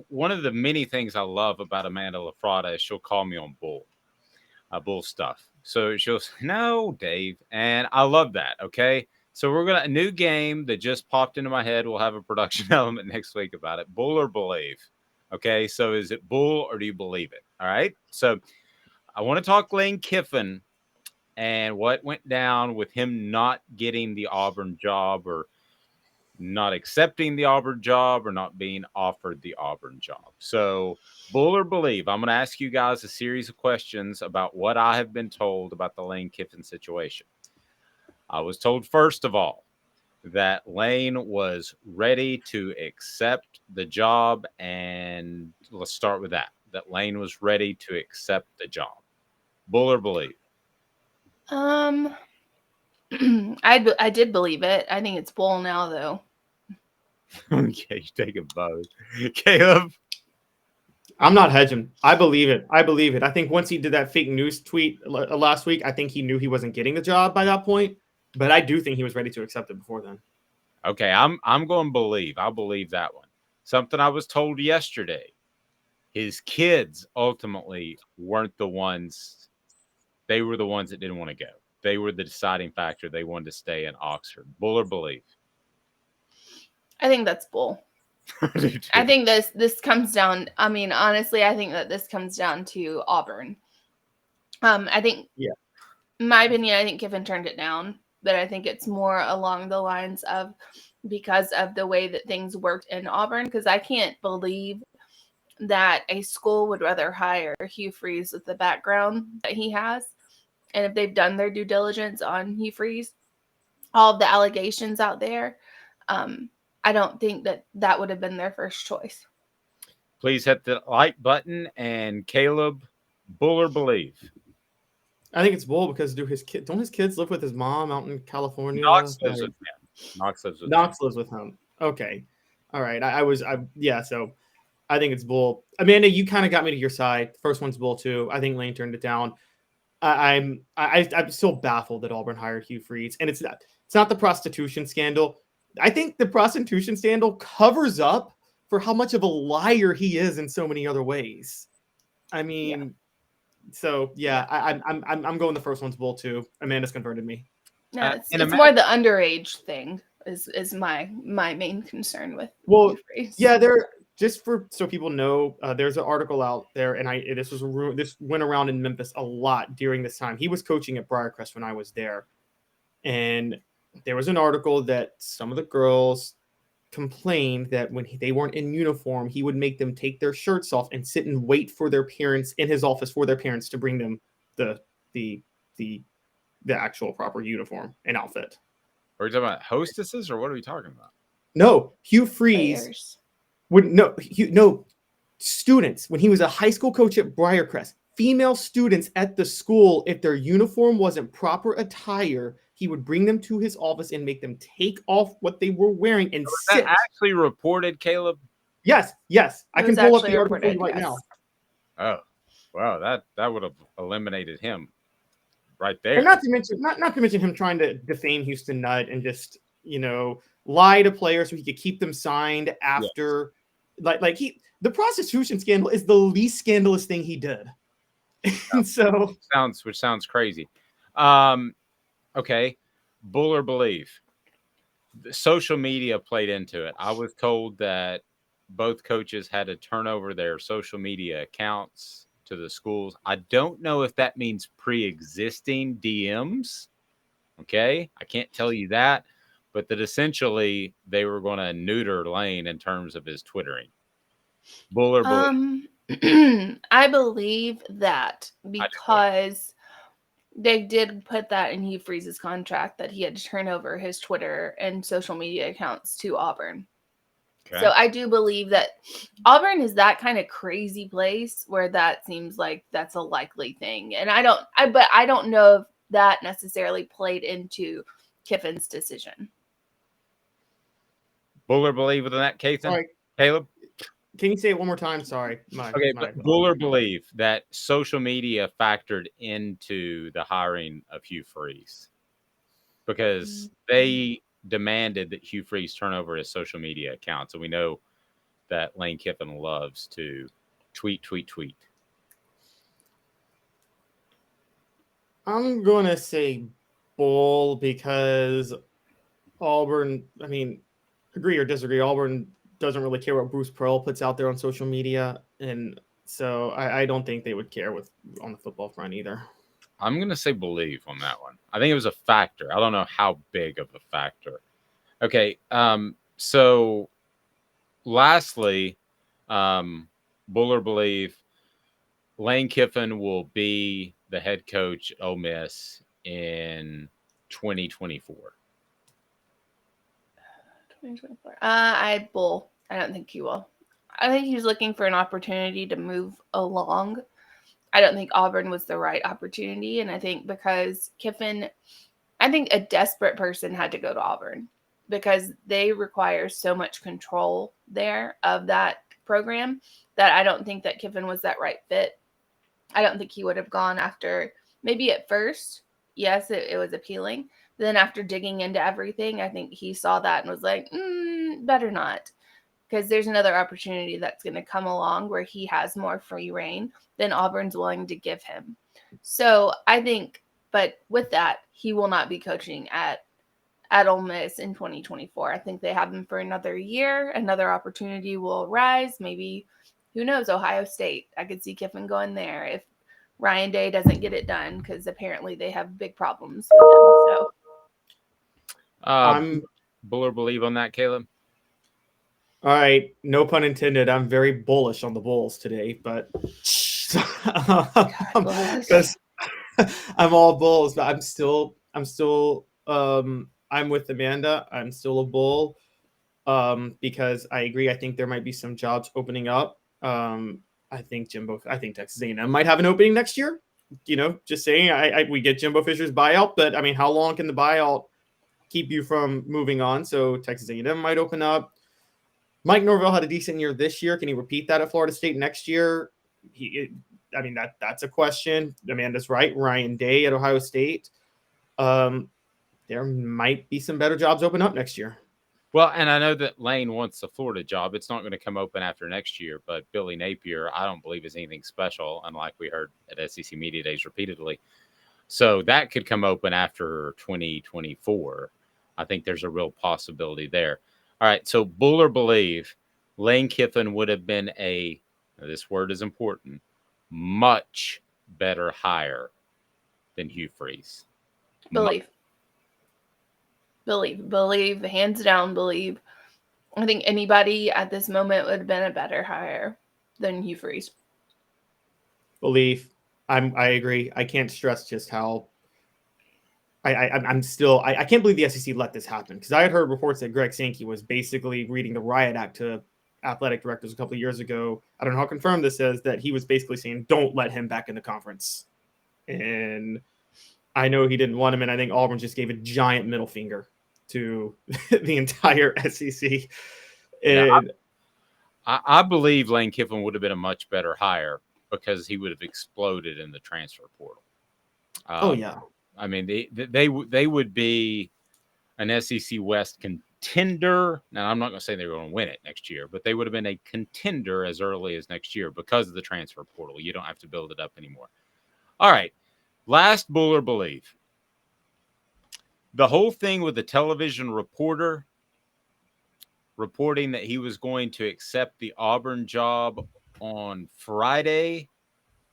one of the many things I love about Amanda LaFratta is she'll call me on bull stuff. So she'll say, no, Dave. And I love that. Okay. So we're going to, a new game that just popped into my head. We'll have a production element next week about it. Bull or believe. Okay. So is it bull or do you believe it? All right. So I want to talk Lane Kiffin and what went down with him not getting the Auburn job or not accepting the Auburn job or not being offered the Auburn job. So, bull or believe, I'm going to ask you guys a series of questions about what I have been told about the Lane Kiffin situation. I was told, first of all, that Lane was ready to accept the job. And let's start with that Lane was ready to accept the job. Bull or believe? Um, I did believe it. I think it's bull now, though. Okay, you take it both. Caleb? I'm not hedging. I believe it. I believe it. I think once he did that fake news tweet last week, I think he knew he wasn't getting the job by that point. But I do think he was ready to accept it before then. Okay, I'm going to believe. I believe that one. Something I was told yesterday. His kids ultimately weren't the ones. They were the ones that didn't want to go. They were the deciding factor. They wanted to stay in Oxford. Bull or believe? I think that's bull. I think this comes down. I mean, honestly, I think that this comes down to Auburn. I think, in my opinion, I think Kiffin turned it down, but I think it's more along the lines of because of the way that things worked in Auburn. Because I can't believe that a school would rather hire Hugh Freeze with the background that he has, and if they've done their due diligence on Hugh Freeze, all of the allegations out there. I don't think that would have been their first choice. Please hit the like button. And Caleb, bull or believe? I think it's bull because don't his kids live with his mom out in California? Knox lives with him. Knox lives with him. Okay. All right. So I think it's bull. Amanda, you kind of got me to your side. The first one's bull too. I think Lane turned it down. I'm still baffled that Auburn hired Hugh Freeze. And it's not the prostitution scandal. I think the prostitution scandal covers up for how much of a liar he is in so many other ways. I mean, I'm going the first one's bull too. Amanda's converted me. No, it's more the underage thing is my main concern with. Well, yeah, just so people know, there's an article out there, and this went around in Memphis a lot during this time. He was coaching at Briarcrest when I was there, and there was an article that some of the girls complained that when they weren't in uniform, he would make them take their shirts off and sit and wait for their parents in his office for their parents to bring them the actual proper uniform and outfit. Are we talking about hostesses or what are we talking about? No, Hugh Freeze students when he was a high school coach at Briarcrest. Female students at the school, if their uniform wasn't proper attire, he would bring them to his office and make them take off what they were wearing and sit. That actually reported, Caleb? Yes. I can pull up the article for you right now. Oh, wow, that would have eliminated him right there. And not to mention him trying to defame Houston Nutt and just lie to players so he could keep them signed after. Yes. The prostitution scandal is the least scandalous thing he did. Which sounds crazy. Okay, bull or believe? The social media played into it. I was told that both coaches had to turn over their social media accounts to the schools. I don't know if that means pre-existing DMs. Okay, I can't tell you that, but that essentially they were going to neuter Lane in terms of his Twittering. Bull or believe? I believe that because they did put that in Hugh Freeze's contract that he had to turn over his Twitter and social media accounts to Auburn. Okay. So I do believe that Auburn is that kind of crazy place where that seems like that's a likely thing. And I don't know if that necessarily played into Kiffin's decision. Bull or believe within that case, right. Caleb? Can you say it one more time? Sorry. Bull or believe that social media factored into the hiring of Hugh Freeze because they demanded that Hugh Freeze turn over his social media account. So we know that Lane Kiffin loves to tweet. I'm going to say bowl because Auburn, I mean, agree or disagree, Auburn doesn't really care what Bruce Pearl puts out there on social media. And so I don't think they would care on the football front either. I'm going to say believe on that one. I think it was a factor. I don't know how big of a factor. Okay. So lastly, bull or believe, Lane Kiffin will be the head coach at Ole Miss in 2024. 2024. I bull. I don't think he will. I think he's looking for an opportunity to move along. I don't think Auburn was the right opportunity. And I think because Kiffin, I think a desperate person had to go to Auburn because they require so much control there of that program that I don't think that Kiffin was that right fit. I don't think he would have gone after, maybe at first, yes, it was appealing. Then after digging into everything, I think he saw that and was like, better not. Because there's another opportunity that's going to come along where he has more free reign than Auburn's willing to give him. So I think, but with that, he will not be coaching at Ole Miss in 2024. I think they have him for another year. Another opportunity will arise. Maybe, who knows, Ohio State. I could see Kiffin going there if Ryan Day doesn't get it done because apparently they have big problems with him. So, I'm bull or believe on that, Caleb. All right, no pun intended. I'm very bullish on the Bulls today, but because I'm all Bulls, but I'm with Amanda. I'm still a Bull because I agree. I think there might be some jobs opening up. I think Texas A&M might have an opening next year. Just saying. We get Jimbo Fisher's buyout, but I mean, how long can the buyout keep you from moving on? So Texas A&M might open up. Mike Norvell had a decent year this year. Can he repeat that at Florida State next year? That's a question. Amanda's right. Ryan Day at Ohio State. There might be some better jobs open up next year. Well, and I know that Lane wants a Florida job. It's not going to come open after next year, but Billy Napier, I don't believe is anything special, unlike we heard at SEC Media Days repeatedly. So that could come open after 2024. I think there's a real possibility there. All right, so bull or believe, Lane Kiffin would have been this word is important, much better hire than Hugh Freeze. Believe, hands down, believe. I think anybody at this moment would have been a better hire than Hugh Freeze. Believe. I agree. I can't stress just how I can't believe the SEC let this happen, because I had heard reports that Greg Sankey was basically reading the riot act to athletic directors a couple of years ago. I don't know how confirmed this is, that he was basically saying, don't let him back in the conference. And I know he didn't want him, and I think Auburn just gave a giant middle finger to the entire SEC. And I believe Lane Kiffin would have been a much better hire because he would have exploded in the transfer portal. Yeah. I mean, they would be an SEC West contender. Now, I'm not going to say they're going to win it next year, but they would have been a contender as early as next year because of the transfer portal. You don't have to build it up anymore. All right. Last bull or believe. The whole thing with the television reporter reporting that he was going to accept the Auburn job on Friday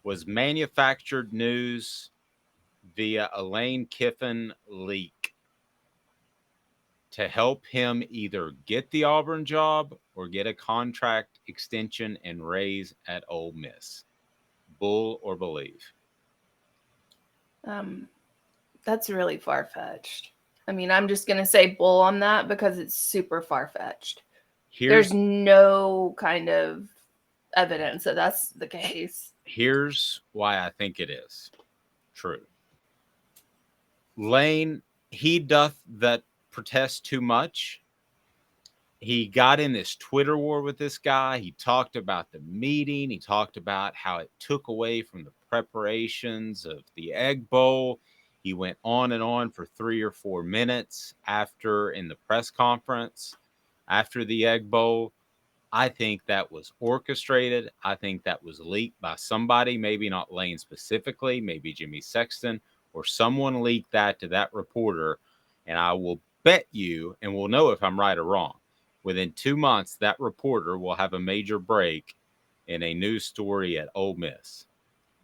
was manufactured news via a Lane Kiffin leak to help him either get the Auburn job or get a contract extension and raise at Ole Miss. Bull or believe? That's really far-fetched. I mean, I'm just going to say bull on that because it's super far-fetched. There's no kind of evidence that that's the case. Here's why I think it is true. Lane, he doth that protest too much. He got in this Twitter war with this guy. He talked about the meeting. He talked about how it took away from the preparations of the Egg Bowl. He went on and on for 3 or 4 minutes in the press conference after the Egg Bowl. I think that was orchestrated. I think that was leaked by somebody, maybe not Lane specifically, maybe Jimmy Sexton, or someone leaked that to that reporter. And I will bet you, and we'll know if I'm right or wrong, within 2 months, that reporter will have a major break in a news story at Ole Miss.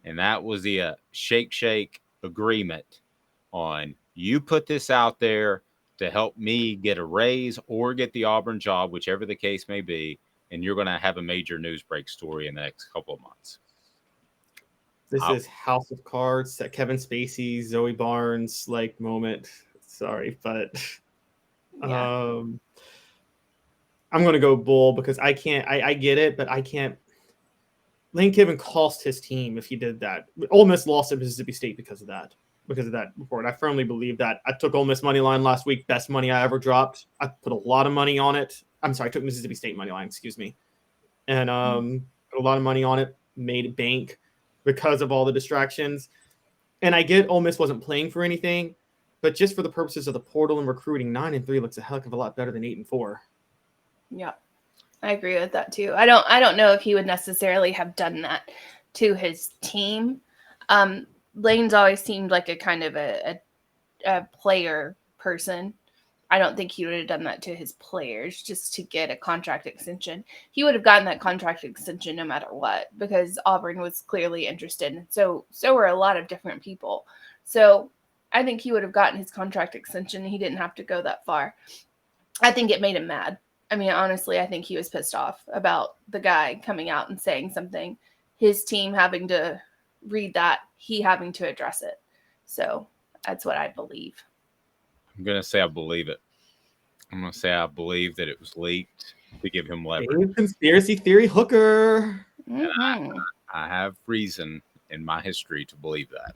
And that was the shake agreement on you put this out there to help me get a raise or get the Auburn job, whichever the case may be, and you're going to have a major news break story in the next couple of months. This is House of Cards, that Kevin Spacey, Zoe Barnes like moment. Sorry, but yeah. I'm going to go Bull because I can't. I get it, but I can't. Lane Kiffin cost his team if he did that. Ole Miss lost at Mississippi State because of that report. I firmly believe that. I took Ole Miss money line last week, best money I ever dropped. I put a lot of money on it. I'm sorry, I took Mississippi State money line, excuse me, and put a lot of money on it. Made it bank because of all the distractions. And I get Ole Miss wasn't playing for anything, but just for the purposes of the portal and recruiting, 9-3 looks a heck of a lot better than 8-4. Yeah. I agree with that too. I don't know if he would necessarily have done that to his team. Lane's always seemed like a kind of a player person. I don't think he would have done that to his players just to get a contract extension. He would have gotten that contract extension no matter what, because Auburn was clearly interested, and so were a lot of different people. So I think he would have gotten his contract extension. He didn't have to go that far. I think it made him mad. I mean, honestly, I think he was pissed off about the guy coming out and saying something, his team having to read that, he having to address it. So that's what I believe. I'm going to say I believe it. I'm going to say I believe that it was leaked to give him leverage. Conspiracy theory hooker. Mm-hmm. I have reason in my history to believe that.